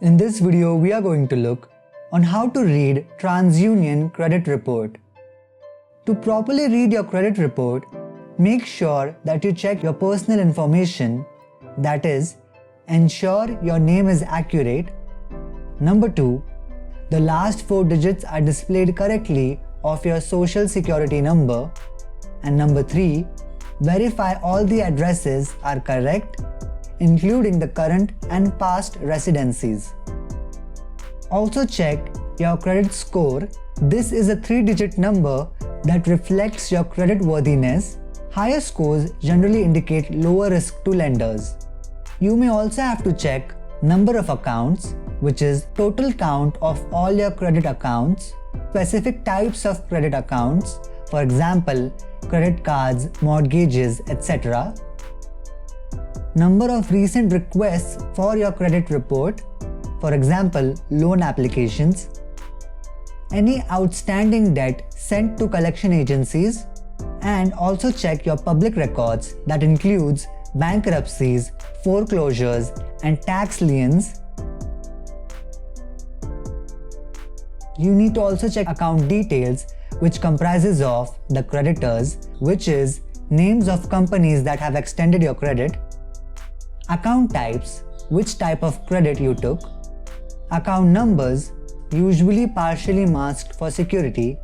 In this video, we are going to look on how to read TransUnion credit report. To properly read your credit report, make sure that you check your personal information, that is, ensure your name is accurate. Number 2, the last 4 digits are displayed correctly of your social security number. And number 3, verify all the addresses are correct, including the current and past residencies. Also check your credit score. This is a 3-digit number that reflects your credit worthiness. Higher scores generally indicate lower risk to lenders. You may also have to check number of accounts, which is total count of all your credit accounts, specific types of credit accounts, for example, credit cards, mortgages, etc. Number of recent requests for your credit report, for example, loan applications, any outstanding debt sent to collection agencies, and also check your public records that includes bankruptcies, foreclosures, and tax liens. You need to also check account details, which comprises of the creditors, which is names of companies that have extended your credit, account types, which type of credit you took, account numbers, usually partially masked for security,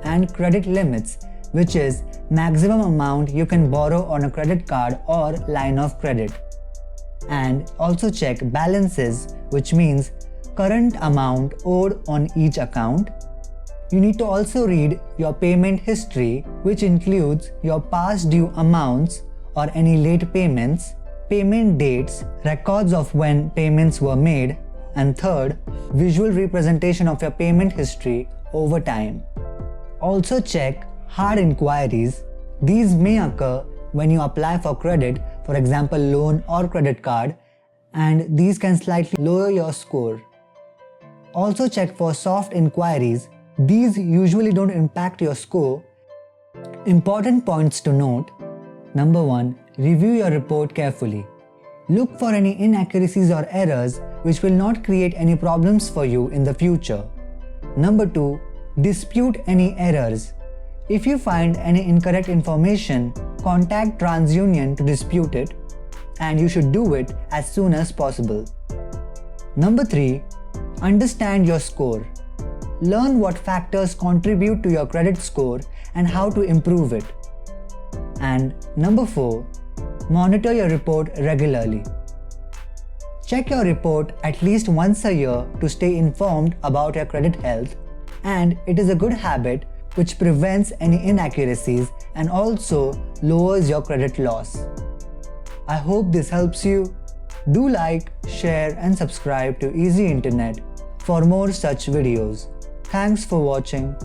and credit limits, which is maximum amount you can borrow on a credit card or line of credit. And also check balances, which means current amount owed on each account. You need to also read your payment history, which includes your past due amounts or any late payments, payment dates, records of when payments were made, and third, visual representation of your payment history over time. Also check hard inquiries. These may occur when you apply for credit, for example loan or credit card, and these can slightly lower your score. Also check for soft inquiries. These usually don't impact your score. Important points to note. Number 1, review your report carefully. Look for any inaccuracies or errors which will not create any problems for you in the future. Number 2, dispute any errors. If you find any incorrect information, contact TransUnion to dispute it, and you should do it as soon as possible. Number 3, understand your score. Learn what factors contribute to your credit score and how to improve it. And number 4, monitor your report regularly. Check your report at least once a year to stay informed about your credit health, and it is a good habit which prevents any inaccuracies and also lowers your credit loss. I hope this helps you. Do like, share and subscribe to Easy Internet for more such videos. Thanks for watching.